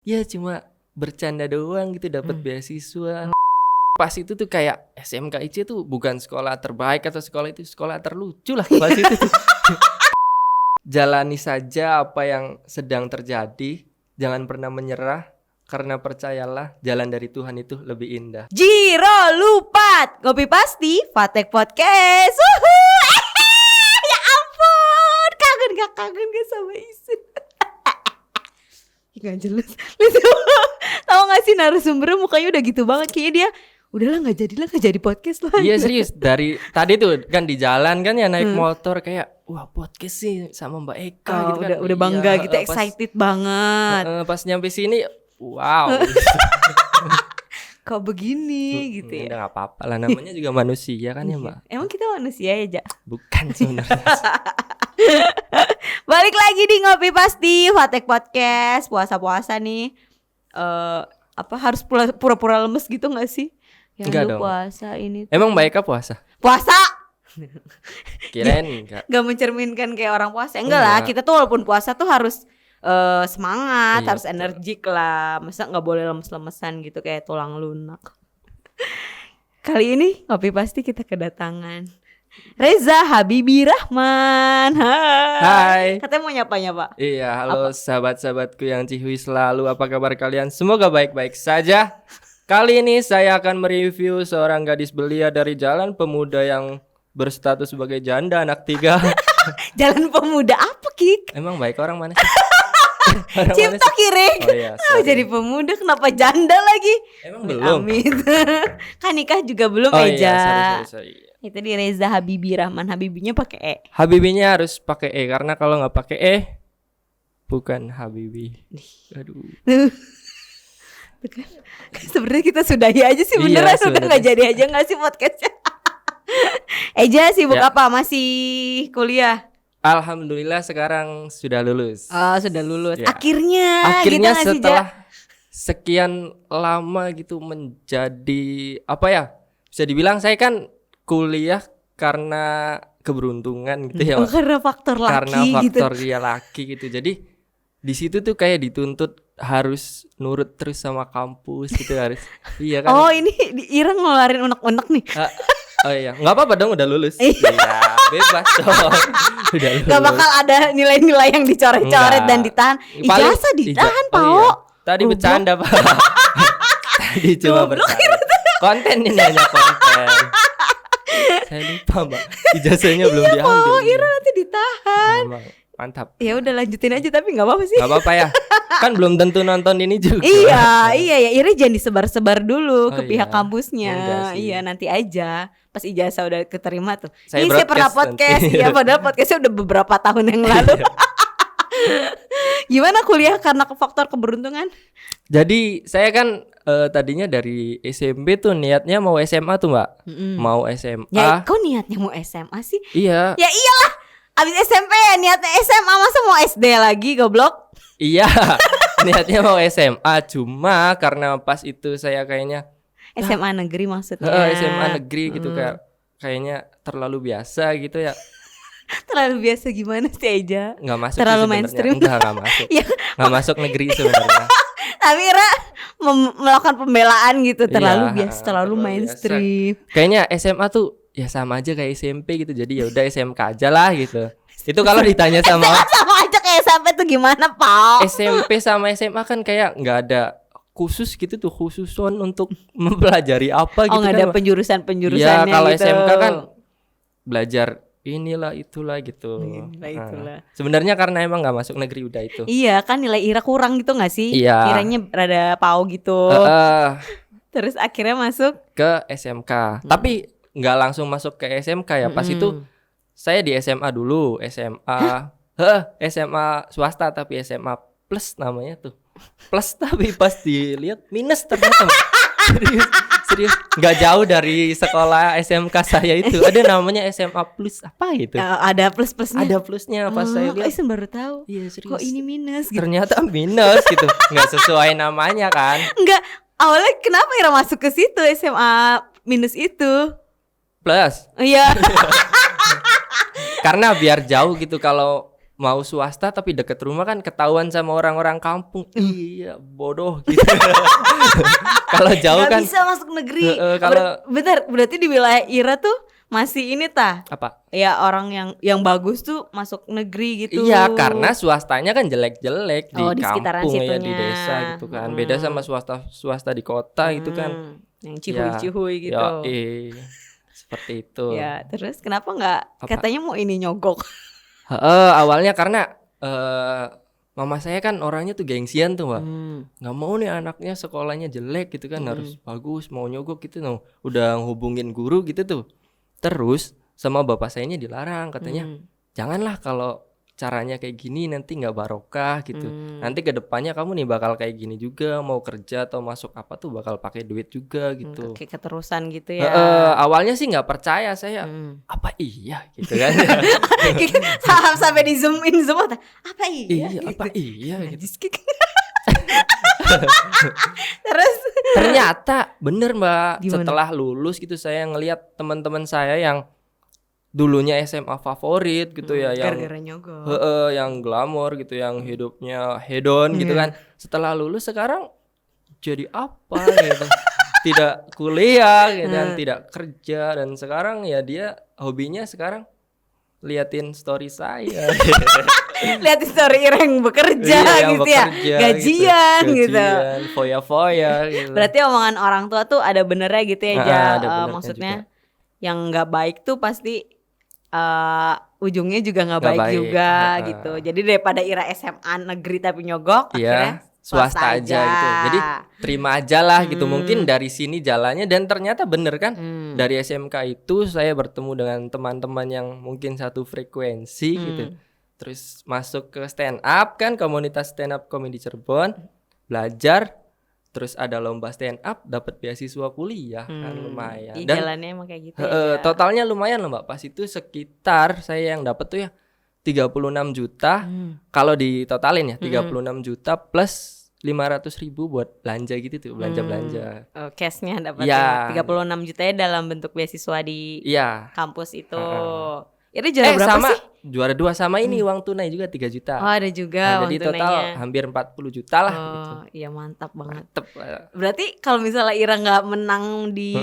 Ya cuma bercanda doang gitu dapat beasiswa. Pas itu tuh kayak SMK IC tuh bukan sekolah terbaik atau sekolah itu sekolah terlucu lah pas itu tuh. Jalani saja apa yang sedang terjadi, jangan pernah menyerah karena percayalah jalan dari Tuhan itu lebih indah. Jiro Lupat, Kopi Pasti, Fatek Podcast. Ya ampun, kangen gak sama Isu? Gak jelas. Tahu gak sih narasumbernya mukanya udah gitu banget, kayaknya dia udahlah nggak jadi podcast lah. Iya serius, dari tadi tuh kan di jalan kan ya naik motor kayak wah podcast sih sama Mbak Eka gitu kan. Udah bangga gitu, excited banget. Pas nyampe sini wow. Kok begini gitu ya. Udah gak apa-apa lah, namanya juga manusia kan ya Mbak. Emang kita manusia ya, Ja? Bukan sebenarnya. Balik lagi di Ngopi Pasti Fatek Podcast. Puasa-puasa nih harus pura-pura lemes gitu gak sih? Enggak dong. Puasa ini tuh. Emang Mbak Eka puasa? Puasa! Kirain enggak. Gak mencerminkan kayak orang puasa. Enggak lah, kita tuh walaupun puasa tuh harus semangat, harus energik lah. Masa gak boleh lemes-lemesan gitu kayak tulang lunak. Kali ini Ngopi Pasti kita kedatangan Reza Habibie Rahman. Hai. Katanya mau nyapa-nyapa. Iya, halo sahabat-sahabatku yang cihui selalu. Apa kabar kalian? Semoga baik-baik saja. Kali ini saya akan mereview seorang gadis belia dari Jalan Pemuda yang berstatus sebagai janda anak 3. Jalan Pemuda apa, Kik? Emang baik orang mana sih? Cipta Kirik. Oh iya, sorry. Jadi pemuda kenapa janda lagi? Emang belum? Amit. Kan nikah juga belum, Oh Eja. iya, sorry. Itu di Reza Habibie Rahman. Habibinya pakai E. Habibinya harus pakai E karena kalau nggak pakai E bukan Habibie. Aduh. Kan sebenarnya kita sudahi aja sih, beneran Iya, udah nggak jadi aja nggak sih podcastnya. Eja sibuk apa? Masih kuliah? Alhamdulillah sekarang sudah lulus. Oh, sudah lulus. Ya. Akhirnya gitu nggak sih, setelah Ja? sekian lama gitu menjadi apa ya? Bisa dibilang saya kan kuliah karena keberuntungan gitu ya. Oh, karena faktor laki karena faktor gitu. dia laki gitu. Jadi di situ tuh kayak dituntut harus nurut terus sama kampus gitu harus. Iya kan? Oh, ini Ira ngeluarin unek-unek nih. Oh iya, nggak apa-apa dong udah lulus. Iya, bebas dong. Udah lulus. Gak bakal ada nilai-nilai yang dicoret-coret dan ditahan. Ijazah ditahan, Pak. Oh iya. Tadi bercanda, Pak. Tadi cuma bercanda. Konten ini hanya konten. Saya lupa, Mbak. Ijazahnya belum diambil. Oh, Ira nanti ditahan. Mantap. Ya udah lanjutin aja, tapi nggak apa-apa sih. Gak apa-apa ya. Kan belum tentu nonton ini juga. Iya ya, Ira jangan disebar-sebar dulu ke Oh pihak iya. kampusnya. Enggak sih. Iya, nanti aja. Pas ijazah udah keterima tuh. Saya Ini saya pernah broadcast podcast. nanti. Ya padahal podcastnya udah beberapa tahun yang lalu. Gimana kuliah karena faktor keberuntungan? Jadi saya kan tadinya dari SMP tuh niatnya mau SMA tuh, Mbak. Mau SMA. Ya kok niatnya mau SMA sih? Iya. Ya iyalah. Abis SMP ya niatnya SMA, masa mau SD lagi, goblok? Iya. Niatnya mau SMA, cuma karena pas itu saya kayaknya SMA negeri maksudnya. SMA negeri gitu kayaknya terlalu biasa gitu ya. Terlalu biasa gimana sih Eja? Nggak masuk Terlalu sih sebenarnya. mainstream. Nggak masuk. Ya, Nggak masuk negeri sebenarnya. tapi Ira melakukan pembelaan gitu, terlalu Iya, biasa, terlalu terlalu mainstream. Kayaknya SMA tuh ya sama aja kayak SMP gitu. Jadi ya udah SMK aja lah gitu. Itu kalau ditanya sama Sama aja kayak SMP tuh gimana, Pak? SMP sama SMA kan kayak nggak ada khusus gitu tuh, khususon untuk mempelajari apa gitu Oh, nggak kan. ada penjurusan-penjurusannya Ya kalau gitu. SMK kan belajar inilah itulah gitu. Inilah, itulah. Sebenarnya karena emang nggak masuk negeri udah itu. Iya kan, nilai Ira kurang gitu nggak sih? Iya. Iranya rada pau gitu. Terus akhirnya masuk. Ke SMK. Tapi nggak langsung masuk ke SMK ya. Pas itu saya di SMA dulu, SMA swasta tapi SMA plus namanya tuh. Plus tapi pas dilihat minus ternyata. Serius nggak jauh dari sekolah SMK saya itu ada namanya SMA plus apa itu? Ada plus-plusnya. Ada plusnya pas saya lihat. Saya baru tahu. Iya serius. Kok ini minus gitu? Ternyata minus gitu, nggak sesuai namanya kan? Enggak. Awalnya kenapa Ira masuk ke situ SMA minus itu? Plus. Iya. Karena biar jauh gitu kalau mau swasta tapi deket rumah kan ketahuan sama orang-orang kampung. Iya, bodoh gitu. Kalau jauh Gak kan bisa masuk negeri. kalau Bentar, berarti di wilayah Ira tuh masih ini apa? ya orang yang bagus tuh masuk negeri gitu. Iya, karena swastanya kan jelek-jelek di di sekitaran kampung ya, di situnya. desa gitu kan. Beda sama swasta di kota gitu kan. Yang cihuy-cihuy gitu. Seperti itu. Ya, terus kenapa nggak katanya mau ini nyogok? Awalnya karena mama saya kan orangnya tuh gengsian tuh, Mbak. Nggak mau nih anaknya sekolahnya jelek gitu kan, harus bagus, mau nyogok gitu. No. Udah hubungin guru gitu tuh. Terus sama bapak sayanya dilarang, katanya janganlah kalau caranya kayak gini nanti nggak barokah gitu. Nanti kedepannya kamu nih bakal kayak gini juga, mau kerja atau masuk apa tuh bakal pakai duit juga gitu. Kayak keterusan gitu ya. Awalnya sih nggak percaya saya, apa iya gitu kan? Sampai di zoom in semua, apa iya? Iya, apa iya gitu. Terus ternyata bener Mbak. Gimana? Setelah lulus gitu saya ngelihat teman-teman saya yang dulunya SMA favorit gitu ya, yang gara-gara nyogok. yang glamor gitu, yang hidupnya hedon gitu kan. Setelah lulus sekarang jadi apa gitu? Tidak kuliah gitu kan, tidak kerja, dan sekarang ya dia hobinya sekarang liatin story saya. Lihat story Ira yang bekerja yang gitu ya. Gajian gitu. Foya-foya gitu. Berarti omongan orang tua tuh ada benernya gitu ya, ada benernya maksudnya juga. yang nggak baik tuh pasti ujungnya juga nggak baik juga gitu. Jadi daripada Ira SMA negeri tapi nyogok, akhirnya swasta aja gitu. Jadi terima aja lah gitu. Mungkin dari sini jalannya, dan ternyata bener kan. Dari SMK itu saya bertemu dengan teman-teman yang mungkin satu frekuensi gitu. Terus masuk ke stand up kan, komunitas stand up comedy Cirebon, belajar. Terus ada lomba stand up, dapat beasiswa kuliah kan, lumayan. Di Dan jalannya emang kayak gitu totalnya lumayan loh Mbak. Pas itu sekitar saya yang dapat tuh ya 36 juta. Kalau ditotalin ya 36 juta plus 500.000 buat belanja gitu tuh, belanja-belanja. Cashnya dapatnya 36 jutanya dalam bentuk beasiswa di kampus itu. Itu juara berapa sama, sih? Juara 2 sama ini uang tunai juga 3 juta. Oh ada juga uang jadi tunainya. Total hampir 40 juta lah gitu. Iya mantap banget. Mantep. Berarti kalau misalnya Ira nggak menang di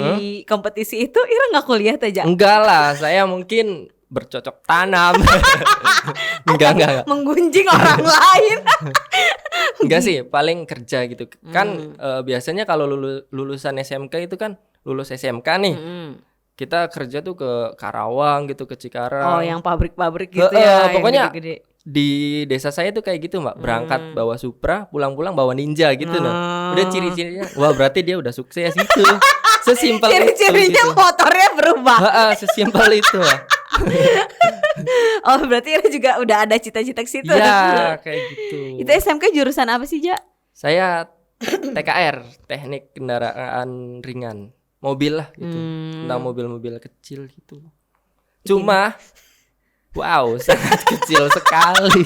kompetisi itu, Ira nggak kuliah aja? Enggak lah, saya mungkin bercocok tanam. enggak. Menggunjing orang lain. Enggak sih, paling kerja gitu. Kan biasanya kalau lulusan SMK itu kan lulus SMK nih. Kita kerja tuh ke Karawang gitu, ke Cikarang. Oh, yang pabrik-pabrik gitu ya. Pokoknya yang gede-gede. Di desa saya tuh kayak gitu Mbak. Berangkat bawa Supra, pulang-pulang bawa Ninja gitu loh. Udah ciri-cirinya, wah berarti dia udah sukses gitu. Sesimpel itu ciri-cirinya gitu. Motornya berubah. Sesimpel itu lah. Oh berarti Ira juga udah ada cita-cita ke situ. Ya kayak gitu. Itu SMK jurusan apa sih Ja? Saya TKR, teknik kendaraan ringan, mobil lah gitu, tentang mobil-mobil kecil gitu. Cuma wow sangat kecil sekali.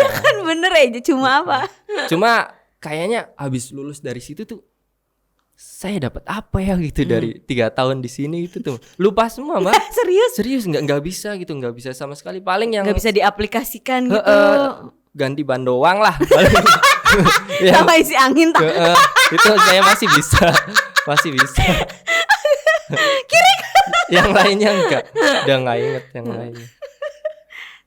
Ya kan bener aja, cuma apa? Cuma kayaknya habis lulus dari situ tuh saya dapat apa ya gitu dari 3 tahun di sini itu tuh lupa semua Mbak. Serius nggak bisa gitu, nggak bisa sama sekali. Paling yang nggak bisa diaplikasikan gitu. Ganti ban doang lah. Sama isi angin tak? Itu saya masih bisa. Kiri. Yang lainnya enggak. Udah nggak inget yang lainnya.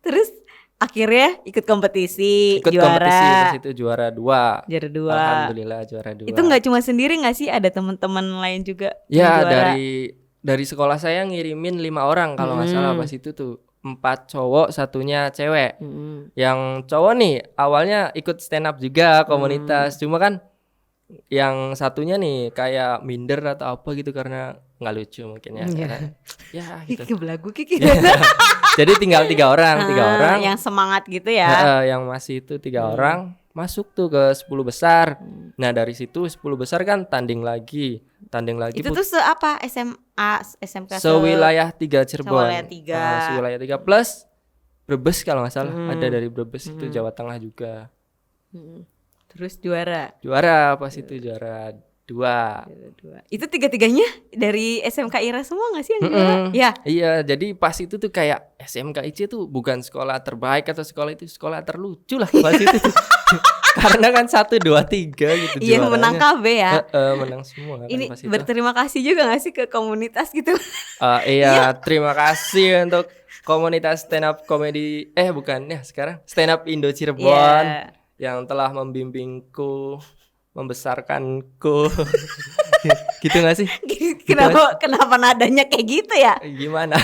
Terus akhirnya ikut kompetisi, Ikut juara. Kompetisi di situ juara 2. Juara 2. Alhamdulillah juara 2. Itu nggak cuma sendiri nggak sih? Ada teman-teman lain juga? Ya dari sekolah saya ngirimin 5 orang kalau nggak salah pas itu tuh. 4 cowok, 1-nya cewek. Yang cowok nih awalnya ikut stand up juga komunitas. Cuma kan yang satunya nih kayak minder atau apa gitu karena nggak lucu mungkin ya. Ya gitu. Belagu Kiki. Jadi tinggal 3 orang. Yang semangat gitu ya. Yang masih itu 3 orang masuk tuh ke 10 besar. Nah dari situ 10 besar kan tanding lagi. Itu tuh apa? SMA, SMK sewilayah 3 Cirebon. Sewilayah 3 plus Brebes kalau nggak salah. Ada dari Brebes itu Jawa Tengah juga. Terus juara Pas itu juara 2. Itu 3-tiganya dari SMK Ira semua gak sih yang juara? Ya. Iya, jadi pas itu tuh kayak SMK IC tuh bukan sekolah terbaik atau sekolah itu sekolah terlucu lah pas itu tuh. Karena kan 1, 2, 3 gitu Iya, juaranya. menang KB ya. Menang semua kan Ini pas itu. berterima kasih juga gak sih ke komunitas gitu? Iya, terima kasih untuk komunitas stand up comedy bukan ya sekarang stand up Indo Cirebon yang telah membimbingku, membesarkanku. Gitu gak sih? Kenapa nadanya kayak gitu ya? Gimana?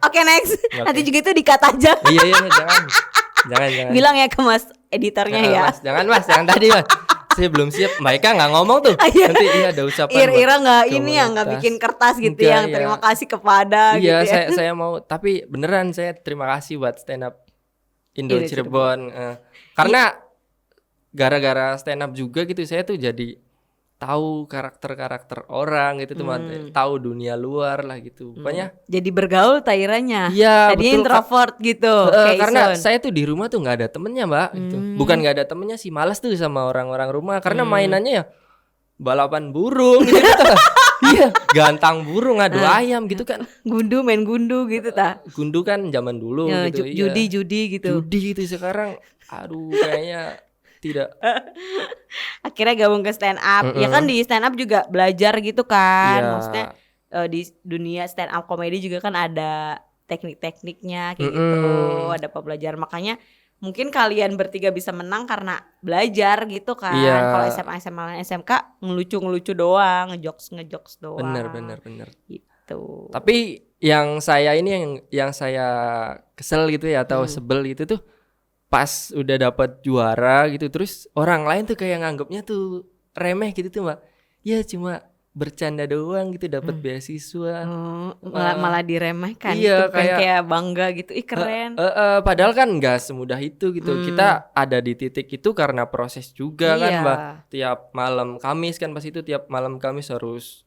Oke, next. Nanti juga itu di-cut aja. Iya, jangan. Bilang ya ke Mas editornya ya. Mas, jangan tadi Mas. Saya belum siap. Mereka nggak ngomong tuh. Nanti ada ucapan. Ira nggak ini ya, nggak bikin kertas gitu yang terima kasih kepada. Iya, gitu ya. saya mau. Tapi beneran saya terima kasih buat stand up Indo Cirebon. Karena gara-gara stand up juga gitu saya tuh jadi tahu karakter orang gitu tuh, tahu dunia luar lah gitu. Pokoknya jadi bergaul Tairanya. Iya, tadinya introvert gitu. Karena saya tuh di rumah tuh nggak ada temennya, Mbak. Gitu. Bukan nggak ada temennya sih, malas tuh sama orang-orang rumah karena mainannya ya balapan burung gitu. Iya, gantang burung adu ayam gitu kan. Main gundu gitu ta. Gundu kan zaman dulu gitu. Judi gitu. Judi gitu sekarang. Aduh, kayaknya tidak. Akhirnya gabung ke stand up. Ya kan di stand up juga belajar gitu kan. Maksudnya di dunia stand up komedi juga kan ada teknik-tekniknya kayak gitu. Ada pembelajaran. Makanya mungkin kalian bertiga bisa menang karena belajar gitu kan. Kalau SMA, SMK ngelucu doang, ngejokes doang. Bener. Gitu. Tapi yang saya ini yang saya kesel gitu ya atau sebel gitu tuh pas udah dapat juara gitu terus orang lain tuh kayak nganggapnya tuh remeh gitu tuh Mbak. Ya cuma bercanda doang gitu dapat beasiswa. Malah diremehkan. Iya, itu kayak bangga gitu. Ih keren. Padahal kan nggak semudah itu gitu. Kita ada di titik itu karena proses juga kan Mbak. Tiap malam Kamis kan pas itu tiap malam Kamis harus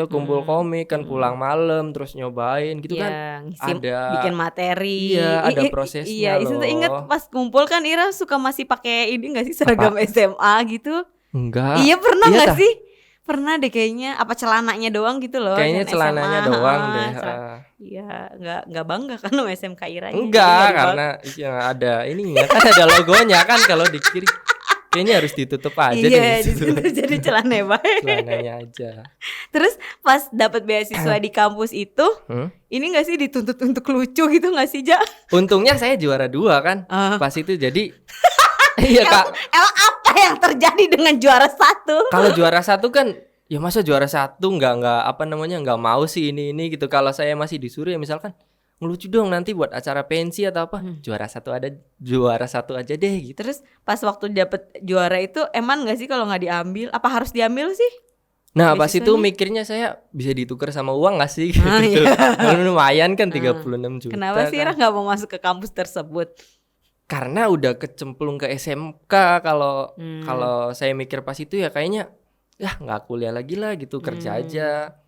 kumpul komik kan pulang malam terus nyobain gitu kan. Ada bikin materi. Iya, ada prosesnya loh. Iya, ingat pas kumpul kan Ira suka masih pakai ini enggak sih seragam SMA gitu? Enggak. Iya, pernah enggak sih? Pernah deh kayaknya, apa celananya doang gitu loh. Kayaknya celananya SMA doang deh. Iya, enggak bangga kan sama SMK Iranya. Enggak, karena ada ininya kan ada logonya kan kalau di kiri. Kayaknya harus ditutup aja deh. Iya, di situ jadi celananya baik. Celananya aja. Terus pas dapat beasiswa di kampus itu, ini enggak sih dituntut untuk lucu gitu enggak sih, Ja? Untungnya saya juara 2 kan. Pas itu jadi iya, Kak. Emang apa yang terjadi dengan juara 1? Kalau juara 1 kan ya masa juara 1 enggak mau sih ini gitu. Kalau saya masih disuruh ya misalkan ngelucu dong nanti buat acara pensi atau apa. Juara 1 aja deh gitu. Terus pas waktu dapet juara itu emang enggak sih kalau enggak diambil? Apa harus diambil sih? Nah pas itu mikirnya saya bisa ditukar sama uang gak sih gitu. Iya. Lumayan kan 36 juta. Kenapa sih Ira gak mau masuk ke kampus tersebut? Karena udah kecemplung ke SMK. Kalau saya mikir pas itu ya kayaknya gak kuliah lagi lah gitu, kerja aja.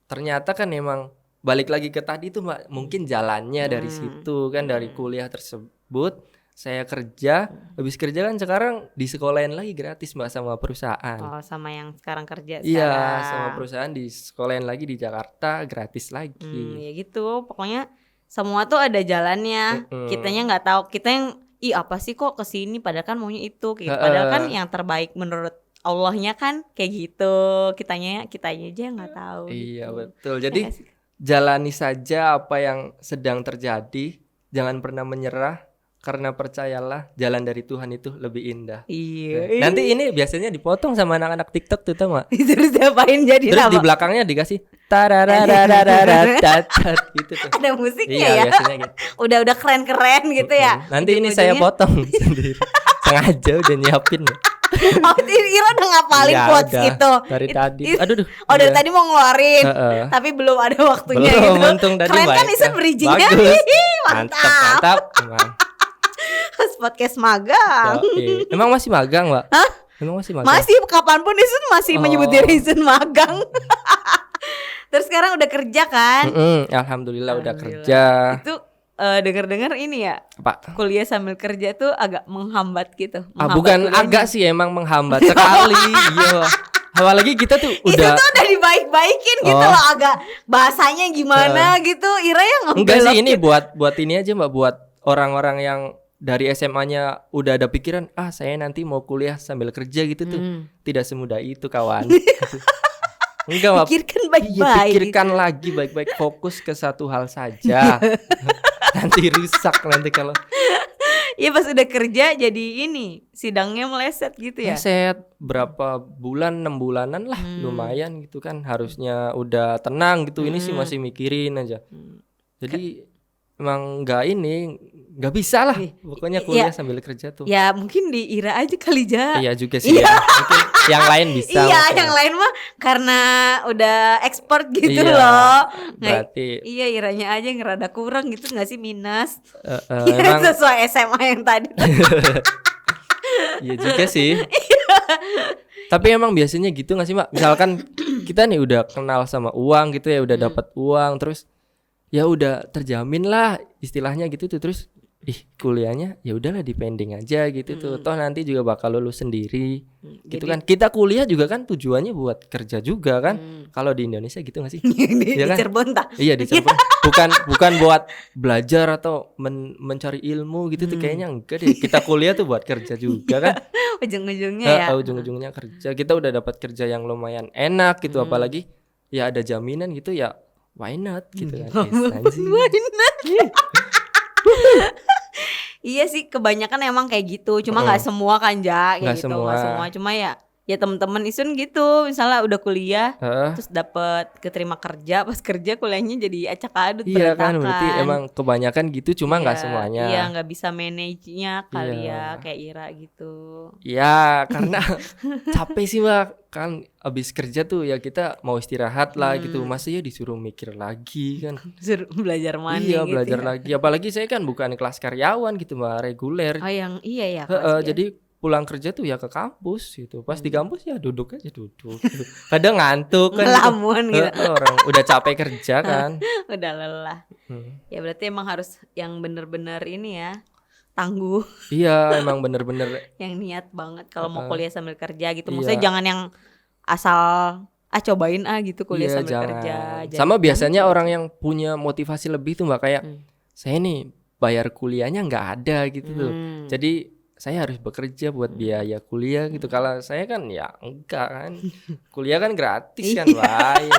Ternyata kan emang balik lagi ke tadi tuh Mbak, mungkin jalannya dari situ kan, dari kuliah tersebut saya kerja, habis kerja kan sekarang disekolahin lagi gratis Mbak sama perusahaan. Oh, sama yang sekarang kerja sekarang. Iya, sama perusahaan disekolahin lagi di Jakarta gratis lagi. Ya gitu, pokoknya semua tuh ada jalannya. Kitanya nggak tahu, kita yang apa sih kok kesini padahal kan maunya itu gitu. Padahal kan yang terbaik menurut Allahnya kan kayak gitu. Kitanya aja nggak tahu. Iya gitu. Betul. Jadi jalani saja apa yang sedang terjadi, jangan pernah menyerah karena percayalah jalan dari Tuhan itu lebih indah. Iya. Nanti ini biasanya dipotong sama anak-anak TikTok tuh tau gak? Terus diapain jadi? Terus di belakangnya dikasih tararararararat gitu tuh. Ada musiknya iya, ya. Biasanya gitu. Udah keren gitu ya. Nanti ini saya potong sendiri. Sengaja udah nyiapin. Oh, Ira udah ngapalin quotes itu dari tadi. Aduh. Dari tadi mau ngeluarin, tapi belum ada waktunya belum, gitu. Untung tadi keren kan Isa bridgingnya. Mantap. Pas podcast magang. Emang masih magang, Mbak? Hah? Emang masih magang? Masih, kapanpun Isun masih menyebut diri Isun magang. Terus sekarang udah kerja kan? Alhamdulillah udah kerja. Itu dengar-dengar ini ya, Pak. kuliah sambil kerja tuh agak menghambat gitu. Bukan kuliahnya. agak sih, emang menghambat sekali. Iya. Apalagi kita tuh Itu udah tuh udah dibaik-baikin gitu loh, agak bahasanya gimana gitu. Ira yang enggak sih, ini ngebelok buat ini aja Mbak, buat orang-orang yang dari SMA-nya udah ada pikiran, saya nanti mau kuliah sambil kerja gitu tuh. Tidak semudah itu, kawan. Enggak, Mbak. Pikirkan Iya, baik-baik. pikirkan lagi baik-baik, fokus ke satu hal saja. Nanti rusak nanti kalau Iya pas udah kerja jadi ini sidangnya meleset gitu ya. set berapa bulan, 6 bulanan lah, lumayan gitu kan. Harusnya udah tenang gitu, ini sih masih mikirin aja. Jadi emang nggak bisa lah pokoknya kuliah sambil kerja tuh. Ya mungkin di Ira aja kali Ja. Iya juga sih ya. Mungkin yang lain bisa. Iya mungkin. yang lain mah karena udah expert gitu Iya, loh. berarti Iya Iranya aja yang rada kurang gitu nggak sih minus. emang Sesuai SMA yang tadi. iya juga sih. Tapi emang biasanya gitu nggak sih Mbak? Misalkan kita nih udah kenal sama uang gitu ya, udah dapat uang, terus ya udah terjamin lah istilahnya gitu tuh, terus kuliahnya ya udahlah dipending aja gitu tuh, toh nanti juga bakal lulus sendiri gitu kan. Kita kuliah juga kan tujuannya buat kerja juga kan. Kalau di Indonesia gitu nggak sih? Di Iya kan? Cirebon tak? Iya di Cirebon. bukan buat belajar atau mencari ilmu gitu tuh, kayaknya enggak deh. Kita kuliah tuh buat kerja juga kan. Ujung-ujungnya ya. Ujung-ujungnya kerja. Kita udah dapat kerja yang lumayan enak gitu, apalagi ya ada jaminan gitu ya. Why not gitu kan. Iya sih kebanyakan emang kayak gitu. Cuma nggak semua kan Ja kayak Nggak gitu. semua. Nggak semua. Cuma ya temen-temen Isun gitu. Misalnya udah kuliah terus dapet keterima kerja, pas kerja kuliahnya jadi acak adut Iya berantakan. kan, berarti emang kebanyakan gitu, cuma nggak semuanya. Iya nggak bisa manage-nya kali Iya. ya kayak Ira gitu. Ya karena capek sih Mbak, kan abis kerja tuh ya kita mau istirahat lah gitu, masa ya disuruh mikir lagi kan. Suruh belajar mana Iya gitu belajar ya. lagi, apalagi saya kan bukan kelas karyawan gitu Mbak, reguler. Oh yang iya ya. Jadi pulang kerja tuh ya ke kampus gitu. Pas di kampus ya duduk aja duduk gitu. Kadang ngantuk kan ngelamun gitu. Orang udah capek kerja kan. Udah lelah. Ya berarti emang harus yang bener-bener ini ya, tangguh, Iya emang bener-bener. yang niat banget kalau mau kuliah sambil kerja gitu. Iya. Maksudnya jangan yang asal cobain gitu kuliah Iya, sambil jangan. kerja. Sama biasanya orang yang punya motivasi lebih tuh Mbak, kayak saya nih bayar kuliahnya nggak ada gitu tuh. Jadi saya harus bekerja buat biaya kuliah gitu. Kalau saya kan ya enggak kan. Kuliah kan gratis kan Mbak. Ya,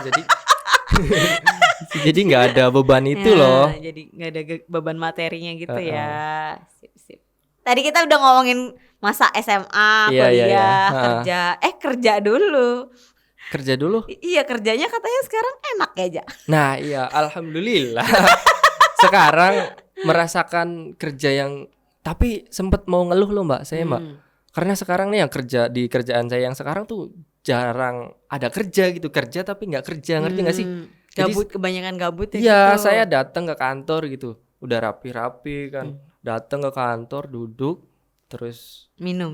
jadi nggak ada beban itu loh. Jadi nggak ada beban materinya gitu ya. Sip. Tadi kita udah ngomongin masa SMA, Iya, kuliah, iya. kerja. Kerja dulu. Kerja dulu. Iya kerjanya katanya sekarang enak ya Ja. Nah iya alhamdulillah. Sekarang merasakan kerja yang, tapi sempet mau ngeluh loh Mbak saya Mbak. Karena sekarang nih yang kerja di kerjaan saya yang sekarang tuh jarang ada kerja gitu, kerja tapi nggak kerja, ngerti nggak sih? Gabut, kebanyakan gabut ya Iya, gitu. saya datang ke kantor gitu, udah rapi-rapi kan, datang ke kantor duduk, terus Minum.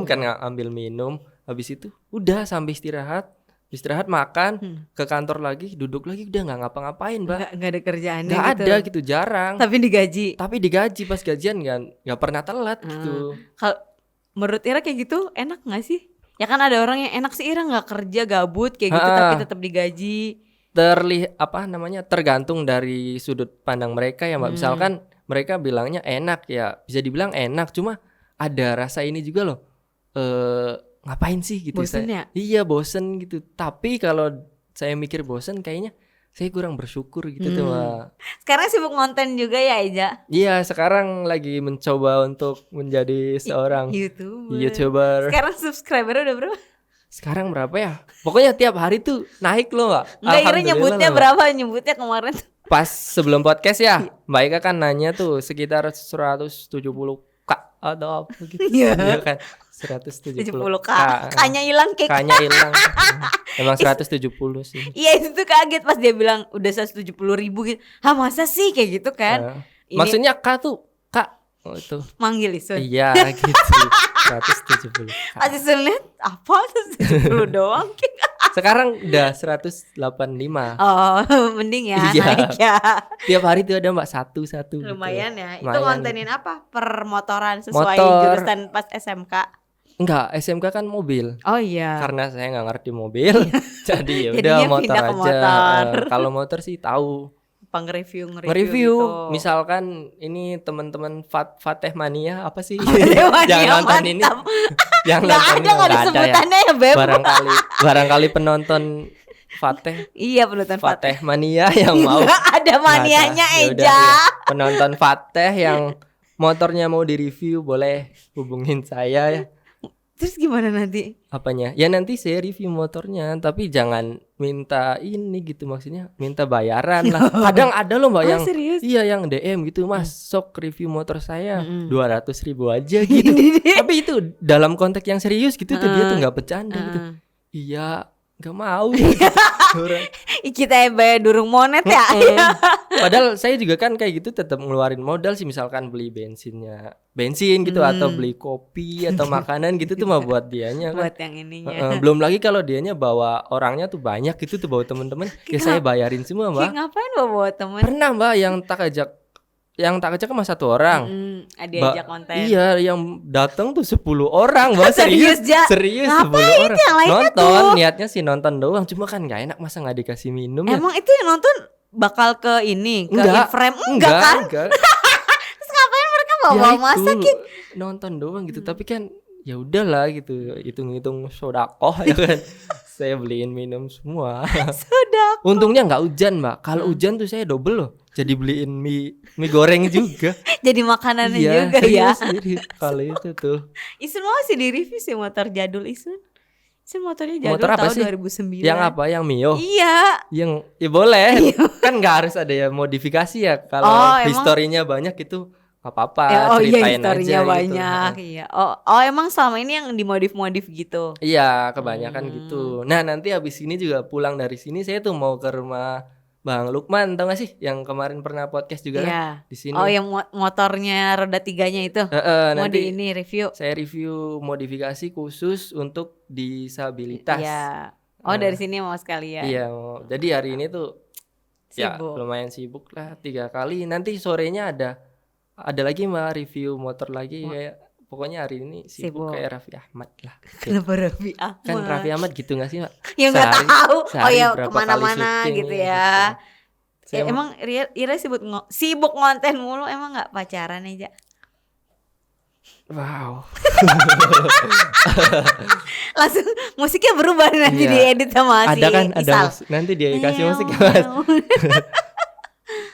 kan ambil minum, habis itu udah sampai istirahat makan, ke kantor lagi, duduk lagi, udah nggak ngapa-ngapain Mbak. Nggak ada kerjaannya Nggak gitu. ada gitu, jarang. Tapi digaji. Tapi digaji pas gajian nggak pernah telat gitu. Kalau menurut Ira kayak gitu enak nggak sih? Ya kan ada orang yang enak sih Ira nggak kerja gabut kayak gitu tapi tetap digaji. Tergantung dari sudut pandang mereka ya Mbak. Misalkan mereka bilangnya enak ya, bisa dibilang enak, cuma ada rasa ini juga loh. Ngapain sih gitu. Bosen ya? Iya bosen gitu. Tapi kalau saya mikir bosen, kayaknya saya kurang bersyukur gitu tuh Mbak. Sekarang sibuk ngonten juga ya Eja? Iya sekarang lagi mencoba untuk menjadi seorang YouTuber. Sekarang subscriber udah berapa? Sekarang berapa ya? Pokoknya tiap hari tuh naik loh Mbak. Enggak Ira Alhamdulillah nyebutnya lah, Mbak. berapa? Nyebutnya kemarin. Pas sebelum podcast ya, Mbak Ika kan nanya tuh sekitar 170k atau apa gitu. Iya. kan 170k. 70k. Kayaknya hilang kek. Kayaknya hilang. Emang 170 sih. Iya itu tuh kaget pas dia bilang udah 170.000 gitu. Hah masa sih kayak gitu kan? Ini Maksudnya K tuh Kak. Oh itu. manggil Isun. Iya gitu. 170. Pas Isun lihat apa 170 doang kek. Sekarang udah 185. Oh, mending ya Iya. naik ya. Tiap hari tuh ada Mbak satu gitu. Lumayan ya. Itu Lumayan. kontenin apa? Permotoran sesuai Motor. jurusan pas SMK. Enggak, SMK kan mobil. Oh iya. Karena saya nggak ngerti mobil, jadi ya udah Jadinya motor pindah ke aja. motor. Kalau motor sih tahu. Nge-review Nge-review, gitu. misalkan ini teman-teman Fateh Mania apa sih? Fateh Mania, Yang nonton ini, mantap. yang Nggak nonton ada ini nggak nggak ada ya. disebutannya ya Beb. Barangkali penonton Fateh Iya penonton Fateh Mania yang mau. Nggak ada manianya Nggak ada. Eja. Ya udah, ya. Penonton Fateh yang motornya mau direview boleh hubungin saya ya. Terus gimana nanti? Apanya? Ya nanti saya review motornya, tapi jangan minta ini gitu, maksudnya minta bayaran lah. Kadang ada loh Mbak Oh, yang serius? iya yang DM gitu, Mas sok review motor saya Mm-mm. 200.000 aja gitu. Tapi itu dalam konteks yang serius gitu tuh dia tuh nggak bercanda gitu. Iya, nggak mau. Orang- Kita bayar durung monet ya. Padahal saya juga kan kayak gitu tetap ngeluarin modal sih, misalkan beli bensin gitu atau beli kopi atau makanan gitu tuh mah buat dianya kan. Buat yang ininya. Belum lagi kalau dianya bawa orangnya tuh banyak gitu tuh, bawa temen-temen ya saya bayarin semua Mbak. Kayak ngapain bawa temen? Pernah Mbak yang tak ajak cuma 1 orang. Diajak konten. Iya, yang datang tuh 10 orang Mbak. Serius, Ja? Serius 10 Ngapain orang. yang lainnya Nonton, tuh? niatnya sih nonton doang, cuma kan gak enak masa gak dikasih minum ya. Emang itu yang nonton bakal ke ini, ke Enggak, in-frame? Enggak kan? enggak. Terus ngapain mereka bawa Ya masak itu, gitu? nonton doang gitu, tapi kan ya udahlah gitu, hitung-hitung sodakoh ya kan. Saya beliin minum semua. Sudah. Untungnya nggak hujan Mbak. Kalau hujan tuh saya double loh. Jadi beliin mie goreng juga. Jadi makanannya Iya, juga ya. serius. Kalau itu tuh. Isun mau sih di-review sih motor jadul Isun. Isun motornya jadul Motor apa tahun sih? 2009. Yang apa? Yang Mio? Iya. Yang ya boleh. Kan nggak harus ada ya modifikasi ya. Kalau Oh, emang? historinya banyak itu nggak apa-apa. Oh iya Ceritain historinya aja banyak. gitu. Iya. Oh emang selama ini yang dimodif-modif gitu. Iya, kebanyakan gitu. Nah, nanti habis ini juga pulang dari sini saya tuh mau ke rumah Bang Lukman, tau gak sih? Yang kemarin pernah podcast juga Iya. kan di sini. Oh yang motornya roda 3-nya itu. Mau Nanti di ini review. saya review modifikasi khusus untuk disabilitas. Iya. Oh dari sini mau sekalian. Iya, jadi hari ini tuh ya Sibuk. lumayan sibuk lah 3 kali. Nanti sorenya ada lagi Mbak review motor lagi kayak pokoknya hari ini Sibuk. sibuk kayak Raffi Ahmad lah. Kenapa Raffi Ahmad? Kan Raffi Ahmad gitu gak sih Mbak? Ya nggak Sehari- tahu. Oh sehari ya berapa kemana-mana kali syuting gitu ya, ya. gitu. Saya Emang Ira sibuk ngonten mulu, emang nggak pacaran aja? wow. Langsung musiknya berubah nanti Iya. diedit sama si Ada kan ada Isal. nanti dia kasih musik ya Mas.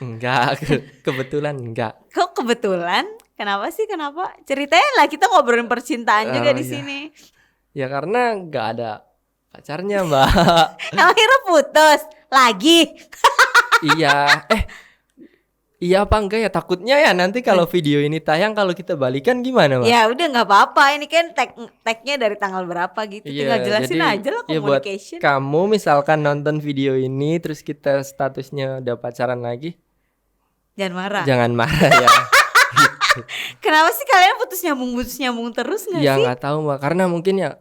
Enggak, kebetulan enggak. Kok kebetulan? Kenapa sih? Kenapa? Ceritain lah, kita ngobrolin percintaan juga Oh, di iya. sini. Ya karena enggak ada pacarnya Mbak. Akhirnya putus lagi. Iya, iya apa enggak ya, takutnya ya nanti kalau video ini tayang kalau kita balikan gimana Mbak? Ya udah nggak apa-apa. Ini kan tag-nya dari tanggal berapa gitu. Iya, Tinggal jelasin jadi, aja lah ya buat communication. kamu misalkan nonton video ini terus kita statusnya udah pacaran lagi, Jangan marah. jangan marah ya. Kenapa sih kalian putus nyambung terus nggak Ya sih? nggak tahu Mbak, karena mungkin ya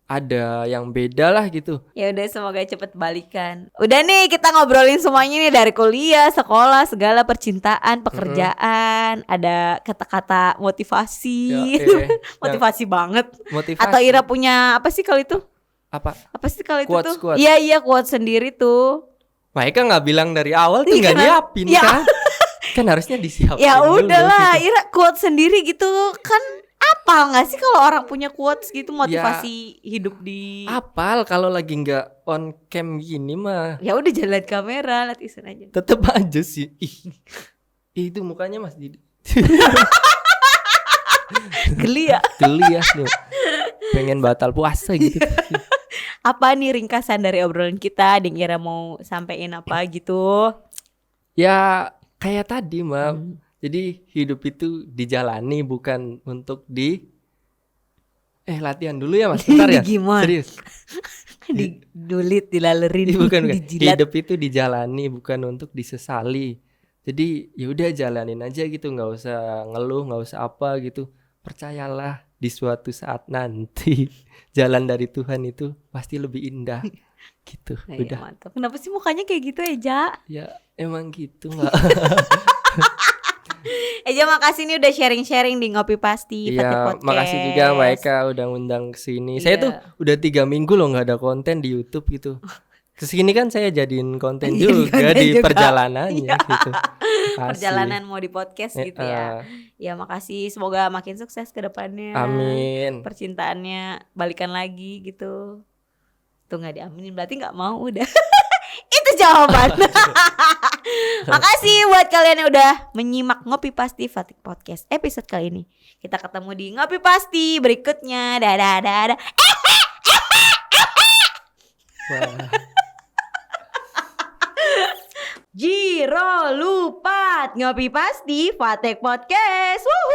ada yang beda lah gitu. Ya udah semoga cepet balikan. Udah nih kita ngobrolin semuanya nih dari kuliah, sekolah, segala percintaan, pekerjaan, ada kata-kata motivasi. Ya, Motivasi banget. motivasi. Atau Ira punya apa sih kalau itu? Apa? Apa sih kalau itu Quotes, tuh? quotes. Iya quotes sendiri tuh. Mereka nggak bilang dari awal tuh nggak Iya, nyiapin ya. kan? Kan harusnya disiapin Ya dulu udahlah, gitu. Ira quotes sendiri gitu kan. Apal nggak sih kalau orang punya quotes gitu motivasi hidup di? Apal kalau lagi nggak on cam gini mah Ya udah jangan lihat kamera, lihat Isun aja. tetep aja sih. Itu mukanya Mas Didi. Geli ya. Geli ya nih. Pengen batal puasa gitu. Apa nih ringkasan dari obrolan kita? Ada yang Ira mau sampein apa gitu? Ya kayak tadi Mbak. Jadi hidup itu dijalani bukan untuk latihan dulu ya Mas. Bentar ya. Gimana? Serius. Didulit, dilalerin, Bukan. dijilat. Hidup itu dijalani bukan untuk disesali. Jadi ya udah jalanin aja gitu, nggak usah ngeluh, nggak usah apa gitu. Percayalah di suatu saat nanti jalan dari Tuhan itu pasti lebih indah. Gitu. Nah, Udah. ya, mantap. Kenapa sih mukanya kayak gitu Eja? Ya emang gitu nggak? Eja makasih nih udah sharing-sharing di Ngopi Pasti Fatih Iya, Podcast. makasih juga Mbak Eka udah ngundang ke sini. Saya Iya. tuh udah 3 minggu loh nggak ada konten di YouTube gitu. Kesini kan saya jadiin konten Jadiin juga konten di juga. perjalanannya Iya. gitu. Makasih. Perjalanan mau di podcast gitu ya. Ya makasih, semoga makin sukses ke depannya. Amin. Percintaannya balikan lagi gitu. Tuh nggak diaminin berarti nggak mau udah. Itu jawaban. Makasih buat kalian yang udah menyimak Ngopi Pasti Fatih Podcast episode kali ini. Kita ketemu di Ngopi Pasti berikutnya. Dadah dadah. Wah. Jiro lupa Ngopi Pasti Fatih Podcast. Woo!